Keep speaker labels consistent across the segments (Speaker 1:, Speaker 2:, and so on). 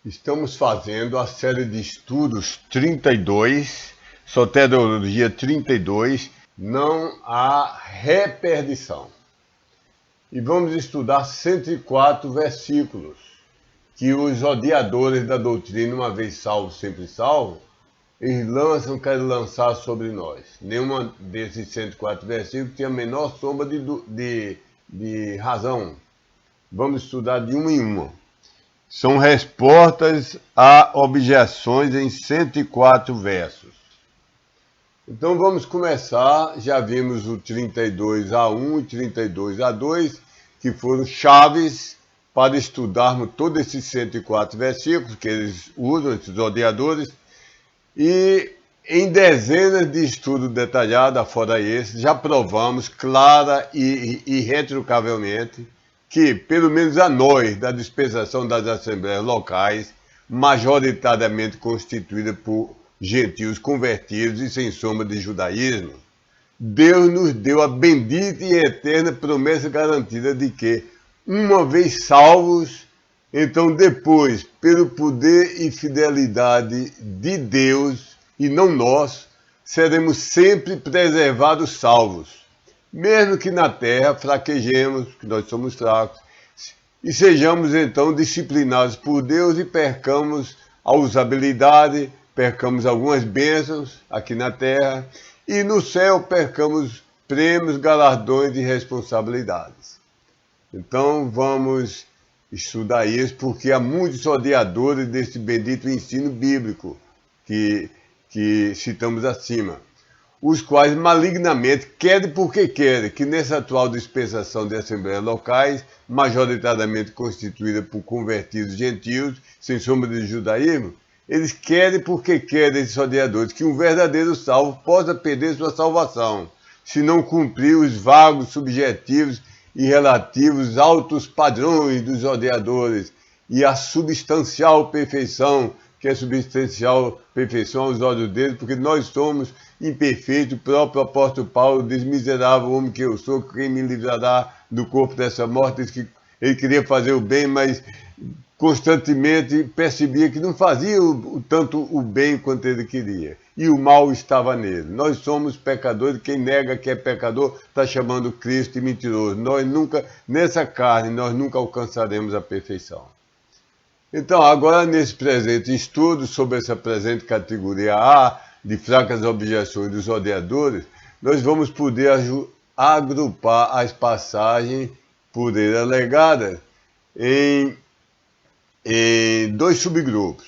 Speaker 1: Estamos fazendo a série de estudos 32, Soteriologia 32, não há reperdição. E vamos estudar 104 versículos que os odiadores da doutrina, uma vez salvo, sempre salvo, eles querem lançar sobre nós. Nenhuma desses 104 versículos tem a menor sombra de razão. Vamos estudar de uma em uma. São respostas a objeções em 104 versos. Então vamos começar. Já vimos o 32a1 e 32a2, que foram chaves para estudarmos todos esses 104 versículos que eles usam, esses odiadores. E em dezenas de estudos detalhados, fora esse, já provamos clara e irretrucavelmente que, pelo menos a nós, da dispensação das assembleias locais, majoritariamente constituída por gentios convertidos e sem sombra de judaísmo, Deus nos deu a bendita e eterna promessa garantida de que, uma vez salvos, então depois, pelo poder e fidelidade de Deus e não nós, seremos sempre preservados salvos. Mesmo que na terra fraquejemos, que nós somos fracos, e sejamos então disciplinados por Deus e percamos a usabilidade, percamos algumas bênçãos aqui na terra, e no céu percamos prêmios, galardões e responsabilidades. Então vamos estudar isso, porque há muitos odiadores desse bendito ensino bíblico que citamos acima, os quais malignamente querem porque querem que nessa atual dispensação de assembleias locais, majoritariamente constituída por convertidos gentios, sem sombra de judaísmo, eles querem porque querem, esses odiadores, que um verdadeiro salvo possa perder sua salvação, se não cumprir os vagos, subjetivos e relativos altos padrões dos odiadores e a substancial perfeição, que é substancial perfeição aos olhos deles, porque nós somos imperfeitos. O próprio apóstolo Paulo diz: miserável homem que eu sou, quem me livrará do corpo dessa morte? Diz que ele queria fazer o bem, mas constantemente percebia que não fazia tanto o bem quanto ele queria. E o mal estava nele. Nós somos pecadores. Quem nega que é pecador está chamando Cristo de mentiroso. Nós nunca, nessa carne, nós nunca alcançaremos a perfeição. Então, agora nesse presente estudo sobre essa presente categoria A, de fracas objeções dos odiadores, nós vamos poder agrupar as passagens por ele alegadas em dois subgrupos.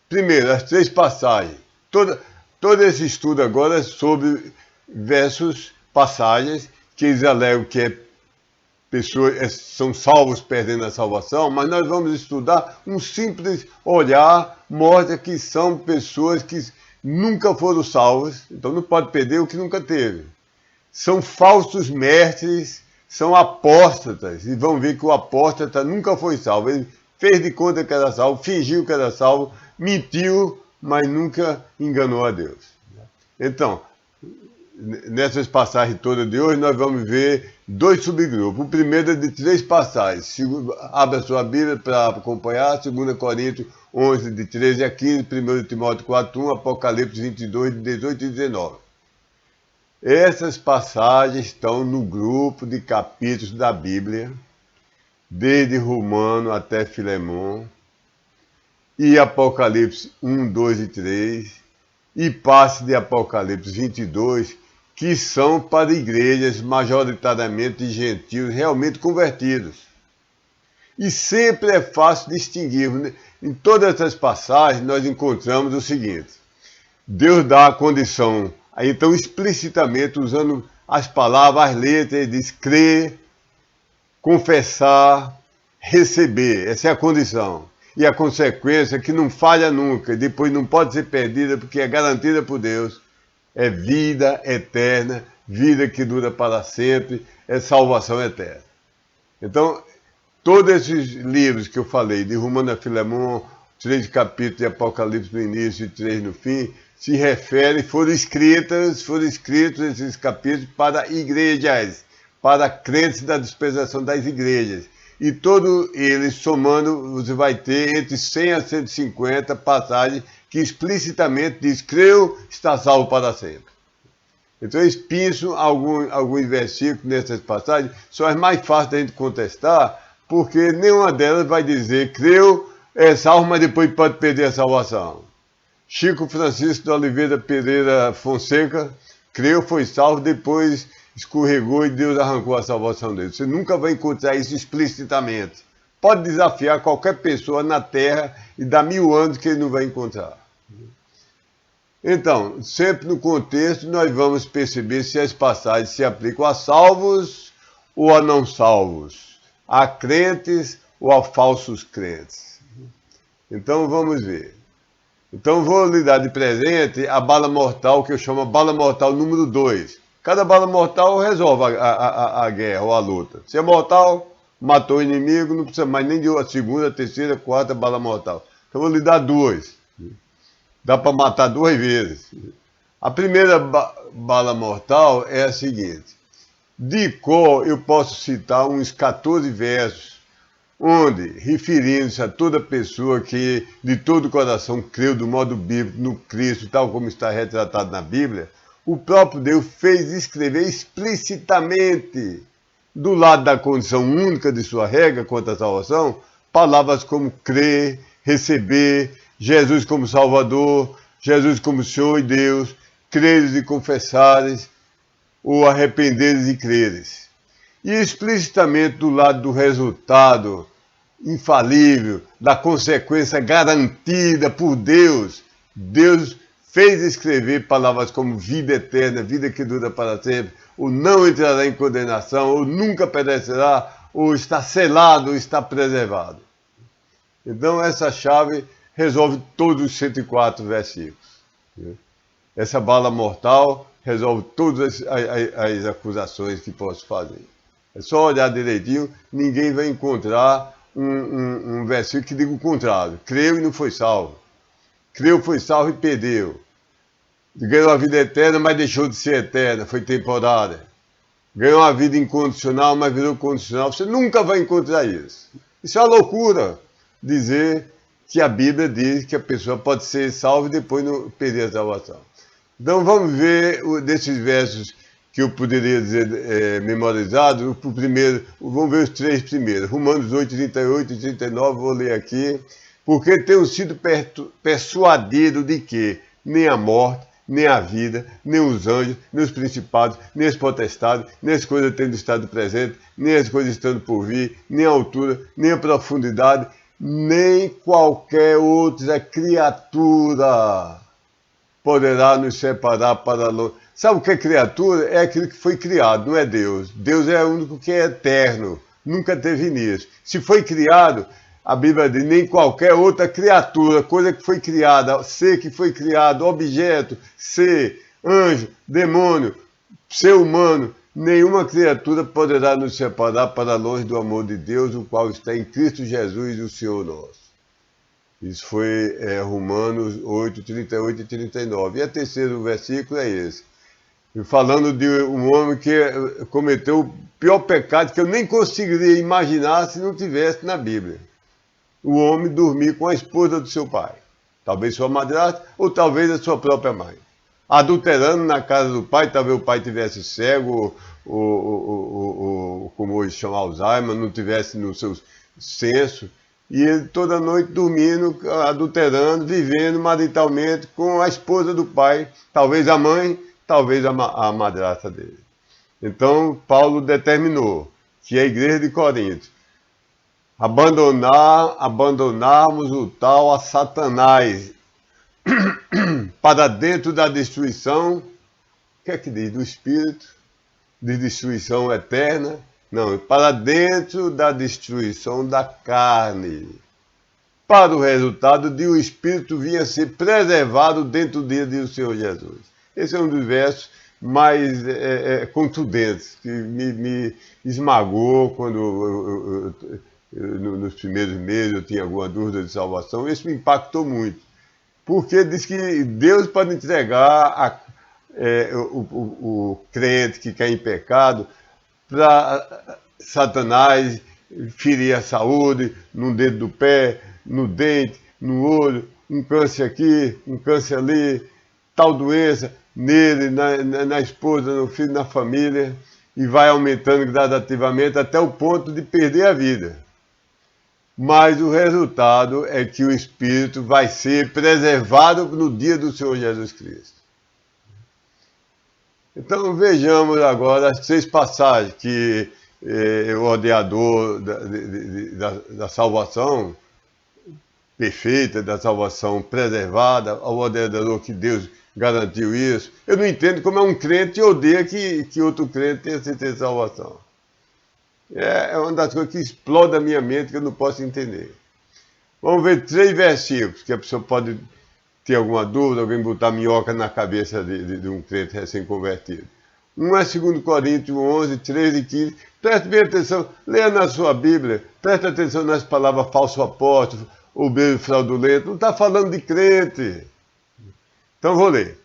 Speaker 1: Primeiro, as três passagens. Todo esse estudo agora é sobre passagens que eles alegam que pessoas são salvos perdendo a salvação, mas nós vamos estudar um simples olhar, mostra que são pessoas que nunca foram salvas, então não pode perder o que nunca teve. São falsos mestres, são apóstatas, e vão ver que o apóstata nunca foi salvo. Ele fez de conta que era salvo, fingiu que era salvo, mentiu, mas nunca enganou a Deus. Então, nessas passagens todas de hoje, nós vamos ver dois subgrupos. O primeiro é de três passagens. Abra sua Bíblia para acompanhar. 2 Coríntios 11, de 13 a 15. 1 Timóteo 4, 1. Apocalipse 22, de 18 e 19. Essas passagens estão no grupo de capítulos da Bíblia, desde Romano até Filemão, e Apocalipse 1, 2 e 3, e parte de Apocalipse 22, que são para igrejas majoritariamente gentios, realmente convertidos. E sempre é fácil distinguir. Em todas essas passagens nós encontramos o seguinte: Deus dá a condição, aí então explicitamente usando as palavras, as letras, ele diz crer, confessar, receber. Essa é a condição. E a consequência, que não falha nunca, depois não pode ser perdida, porque é garantida por Deus, é vida eterna, vida que dura para sempre, é salvação eterna. Então, todos esses livros que eu falei, de Romano a Filemão, 3 capítulos de Apocalipse no início e 3 no fim, se referem, foram escritos esses capítulos para igrejas, para crentes da dispensação das igrejas. e todo ele somando, você vai ter entre 100 a 150 passagens que explicitamente diz: creu, está salvo para sempre. Então eles pensam alguns versículos nessas passagens, são as mais fáceis da gente contestar, porque nenhuma delas vai dizer: creu, é salvo, mas depois pode perder a salvação. Chico Francisco de Oliveira Pereira Fonseca creu, foi salvo, depois escorregou e Deus arrancou a salvação dele. Você nunca vai encontrar isso explicitamente. Pode desafiar qualquer pessoa na Terra e dá 1000 anos que ele não vai encontrar. Então, sempre no contexto, nós vamos perceber se as passagens se aplicam a salvos ou a não salvos, a crentes ou a falsos crentes. Então, vamos ver. Então, vou lhe dar de presente a bala mortal, que eu chamo a bala mortal número 2. Cada bala mortal resolve a guerra ou a luta. Se é mortal, matou o inimigo, não precisa mais nem de a segunda, a terceira, a quarta bala mortal. Então, vou lhe dar 2. Dá para matar 2 vezes. A primeira bala mortal é a seguinte. De cor, eu posso citar uns 14 versos, onde, referindo-se a toda pessoa que de todo o coração creu do modo bíblico no Cristo, tal como está retratado na Bíblia, o próprio Deus fez escrever explicitamente, do lado da condição única de sua regra quanto à salvação, palavras como crer, receber, Jesus como Salvador, Jesus como Senhor e Deus, creres e confessares, ou arrependeres e creres. E explicitamente do lado do resultado infalível, da consequência garantida por Deus, Deus fez escrever palavras como vida eterna, vida que dura para sempre, ou não entrará em condenação, ou nunca perecerá, ou está selado, ou está preservado. Então essa chave resolve todos os 104 versículos. Essa bala mortal resolve todas as acusações que posso fazer. É só olhar direitinho, ninguém vai encontrar um versículo que diga o contrário. Creu e não foi salvo. Creu, foi salvo e perdeu. Ganhou a vida eterna, mas deixou de ser eterna, foi temporária. Ganhou a vida incondicional, mas virou condicional. Você nunca vai encontrar isso. Isso é uma loucura dizer que a Bíblia diz que a pessoa pode ser salva e depois não perder a salvação. Então vamos ver desses versos que eu poderia dizer memorizados. O primeiro, vamos ver os 3 primeiros. Romanos 8, 38 e 39, vou ler aqui. Porque tenho sido persuadido de que nem a morte, nem a vida, nem os anjos, nem os principados, nem as potestades, nem as coisas tendo estado presentes, nem as coisas estando por vir, nem a altura, nem a profundidade, nem qualquer outra criatura poderá nos separar para longe. Sabe o que é criatura? É aquilo que foi criado, não é Deus. Deus é o único que é eterno, nunca teve início. Se foi criado, a Bíblia diz, nem qualquer outra criatura, coisa que foi criada, ser que foi criado, objeto, ser, anjo, demônio, ser humano, nenhuma criatura poderá nos separar para longe do amor de Deus, o qual está em Cristo Jesus, o Senhor nosso. Isso foi Romanos 8, 38 e 39. E o terceiro versículo é esse. Falando de um homem que cometeu o pior pecado que eu nem conseguiria imaginar se não tivesse na Bíblia. O homem dormir com a esposa do seu pai. Talvez sua madrasta ou talvez a sua própria mãe. Adulterando na casa do pai, talvez o pai tivesse cego ou como hoje chama Alzheimer, não tivesse no seu senso. E ele toda noite dormindo, adulterando, vivendo maritalmente com a esposa do pai, talvez a mãe, talvez a madrasta dele. Então, Paulo determinou que a igreja de Corinto abandonarmos o tal a Satanás para dentro da destruição, o que é que diz? Do espírito, de destruição eterna. Não, para dentro da destruição da carne, para o resultado de o Espírito vir a ser preservado dentro do dia do Senhor Jesus. Esse é um dos versos mais contundentes, que me esmagou quando nos primeiros meses eu tinha alguma dúvida de salvação. Isso me impactou muito, porque diz que Deus pode entregar o crente que cai em pecado para Satanás, ferir a saúde, no dedo do pé, no dente, no olho, um câncer aqui, um câncer ali, tal doença nele, na esposa, no filho, na família, e vai aumentando gradativamente até o ponto de perder a vida. Mas o resultado é que o espírito vai ser preservado no dia do Senhor Jesus Cristo. Então vejamos agora as 3 passagens que o ordenador da salvação perfeita, da salvação preservada, o ordenador que Deus garantiu isso. Eu não entendo como é um crente odeia que outro crente tenha certeza de salvação. É uma das coisas que explode a minha mente que eu não posso entender. Vamos ver 3 versículos que a pessoa pode ter alguma dúvida, alguém botar minhoca na cabeça de um crente recém-convertido. Um é 2 Coríntios 11, 13 e 15. Preste bem atenção, leia na sua Bíblia, preste atenção nas palavras falso apóstolo, obreiro fraudulento. Não está falando de crente. Então vou ler.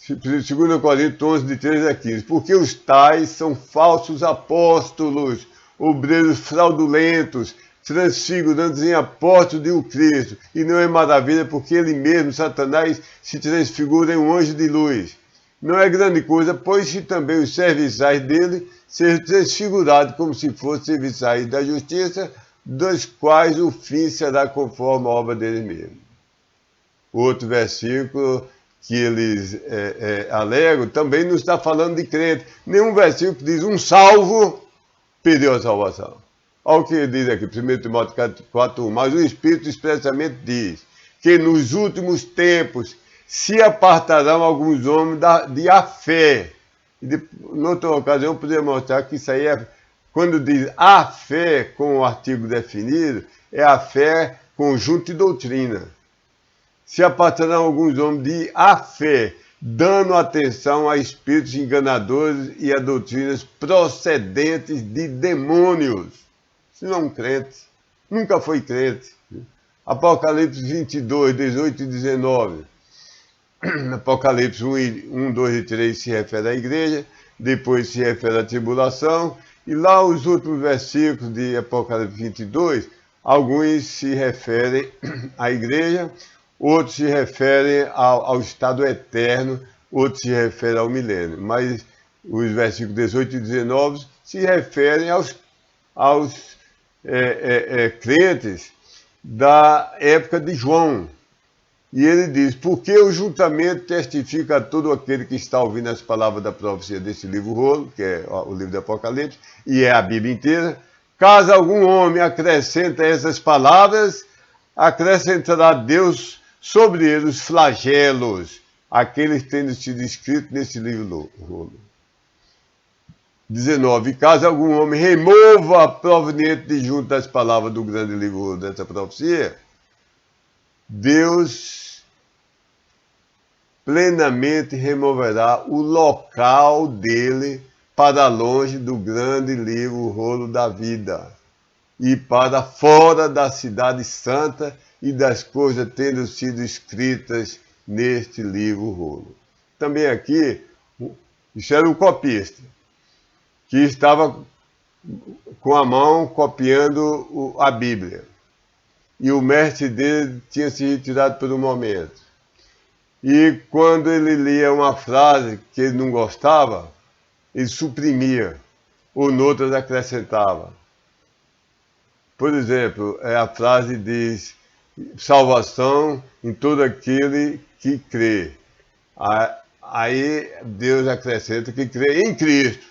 Speaker 1: 2 Coríntios 11, de 13 a 15. Porque os tais são falsos apóstolos, obreiros fraudulentos, transfigurantes em apóstolos de um Cristo. E não é maravilha, porque ele mesmo, Satanás, se transfigura em um anjo de luz. Não é grande coisa, pois se também os serviçais dele sejam transfigurados como se fossem serviçais da justiça, dos quais o fim será conforme a obra deles mesmos. Outro versículo que eles alegam também não está falando de crente. Nenhum versículo que diz um salvo perdeu a salvação. Olha o que ele diz aqui, 1 Timóteo 4:1. Mas o Espírito expressamente diz que nos últimos tempos se apartarão alguns homens de a fé. E noutra ocasião, eu poderia mostrar que isso aí quando diz a fé com o artigo definido, é a fé conjunto de doutrina. Se apartarão alguns homens de a fé, dando atenção a espíritos enganadores e a doutrinas procedentes de demônios. Isso não é um crente, nunca foi crente. Apocalipse 22, 18 e 19. Apocalipse 1, 2 e 3 se refere à igreja, depois se refere à tribulação, e lá os últimos versículos de Apocalipse 22, alguns se referem à igreja, outros se referem ao estado eterno, outros se referem ao milênio. Mas os versículos 18 e 19 se referem aos crentes da época de João. E ele diz, porque eu juntamente testifico a todo aquele que está ouvindo as palavras da profecia desse livro rolo, que é o livro do Apocalipse, e é a Bíblia inteira, caso algum homem acrescente essas palavras, acrescentará Deus sobre ele os flagelos, aqueles tendo sido escritos nesse livro rolo. 19. Caso algum homem remova proveniente de junto das palavras do grande livro rolo dessa profecia, Deus plenamente removerá o local dele para longe do grande livro rolo da vida e para fora da cidade santa e das coisas tendo sido escritas neste livro rolo. Também aqui, isso era um copista que estava com a mão copiando a Bíblia. E o mestre dele tinha se retirado por um momento. E quando ele lia uma frase que ele não gostava, ele suprimia, ou noutras acrescentava. Por exemplo, a frase diz, salvação em todo aquele que crê. Aí Deus acrescenta que crê em Cristo.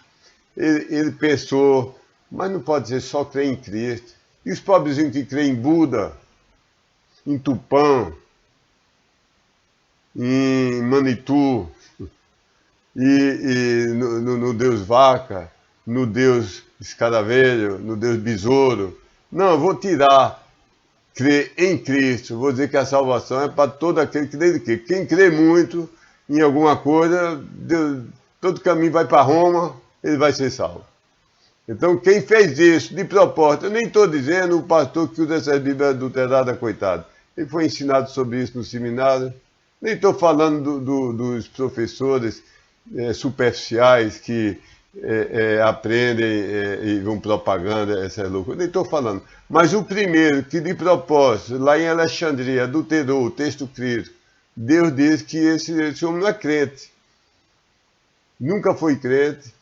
Speaker 1: Ele pensou, mas não pode ser só crer em Cristo. E os pobrezinhos que creem em Buda, em Tupã, em Manitou, e no Deus Vaca, no Deus Escaravelho, no Deus Besouro. Não, eu vou tirar, crer em Cristo. Vou dizer que a salvação é para todo aquele que crê. Quem crê muito em alguma coisa, Deus, todo caminho vai para Roma, ele vai ser salvo. Então, quem fez isso de propósito, eu nem estou dizendo o pastor que usa essa Bíblia adulterada, coitado. Ele foi ensinado sobre isso no seminário. Nem estou falando dos professores superficiais que aprendem e vão propaganda, essas loucuras. Nem estou falando. Mas o primeiro que de propósito, lá em Alexandria, adulterou o texto crítico, Deus diz que esse homem não é crente. Nunca foi crente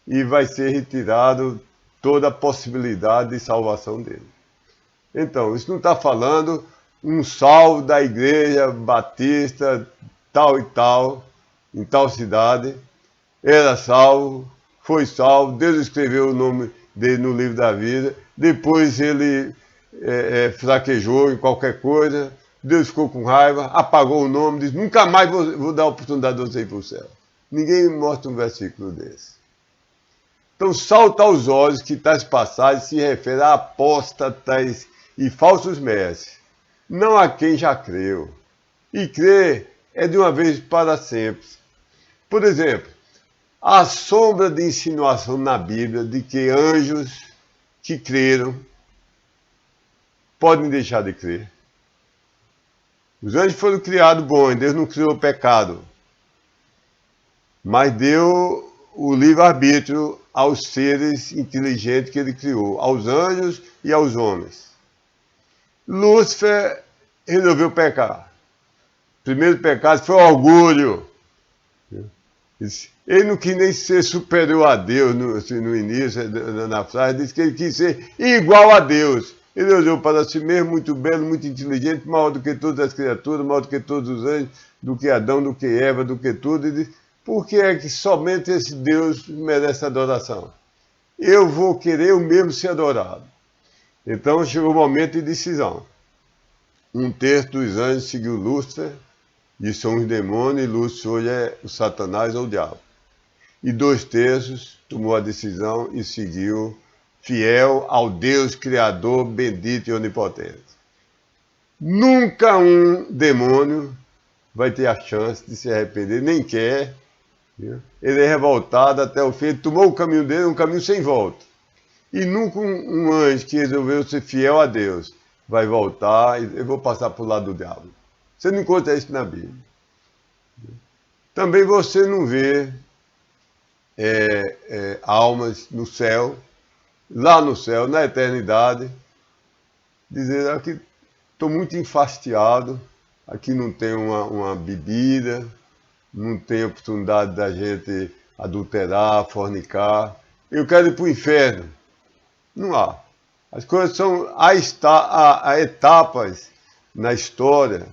Speaker 1: e vai ser retirado toda a possibilidade de salvação dele. Então, isso não está falando um salvo da igreja batista, tal e tal, em tal cidade, era salvo, foi salvo, Deus escreveu o nome dele no livro da vida, depois ele fraquejou em qualquer coisa, Deus ficou com raiva, apagou o nome, disse, nunca mais vou dar a oportunidade de você ir para o céu. Ninguém mostra um versículo desse. Então, salta aos olhos que tais passagens se referem a apóstatas e falsos mestres, não a quem já creu. E crer é de uma vez para sempre. Por exemplo, há sombra de insinuação na Bíblia de que anjos que creram podem deixar de crer. Os anjos foram criados bons, Deus não criou o pecado, mas deu o livre-arbítrio aos seres inteligentes que ele criou, aos anjos e aos homens. Lúcifer resolveu pecar. O primeiro pecado foi o orgulho. Ele não quis nem ser superior a Deus no início, na frase, disse que ele quis ser igual a Deus. Ele olhou para si mesmo, muito belo, muito inteligente, maior do que todas as criaturas, maior do que todos os anjos, do que Adão, do que Eva, do que tudo, e disse, por que é que somente esse Deus merece adoração? Eu vou querer eu mesmo ser adorado. Então chegou o momento de decisão. Um terço dos anjos seguiu Lúcifer, e são os demônios, e Lúcifer hoje é o Satanás ou o diabo. E 2/3 tomou a decisão e seguiu, fiel ao Deus Criador, bendito e onipotente. Nunca um demônio vai ter a chance de se arrepender, nem quer. Ele é revoltado até o fim, ele tomou o caminho dele, um caminho sem volta. E nunca um anjo que resolveu ser fiel a Deus vai voltar e eu vou passar para o lado do diabo. Você não encontra isso na Bíblia. Também você não vê almas no céu, lá no céu, na eternidade, dizer aqui estou muito enfastiado, aqui não tem uma bebida, não tem oportunidade da gente adulterar, fornicar, eu quero ir para o inferno. Não há. As coisas são, há etapas na história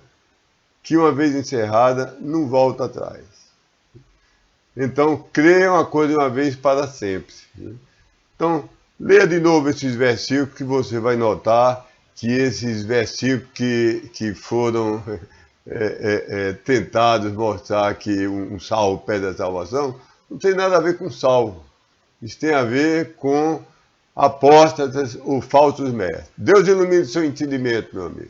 Speaker 1: que uma vez encerrada não volta atrás. Então, crer é uma coisa de uma vez para sempre. Então, leia de novo esses versículos que você vai notar que esses versículos que foram tentados mostrar que um salvo pede a salvação, não tem nada a ver com salvo. Isso tem a ver com apóstatas ou falsos mestres. Deus ilumine o seu entendimento, meu amigo.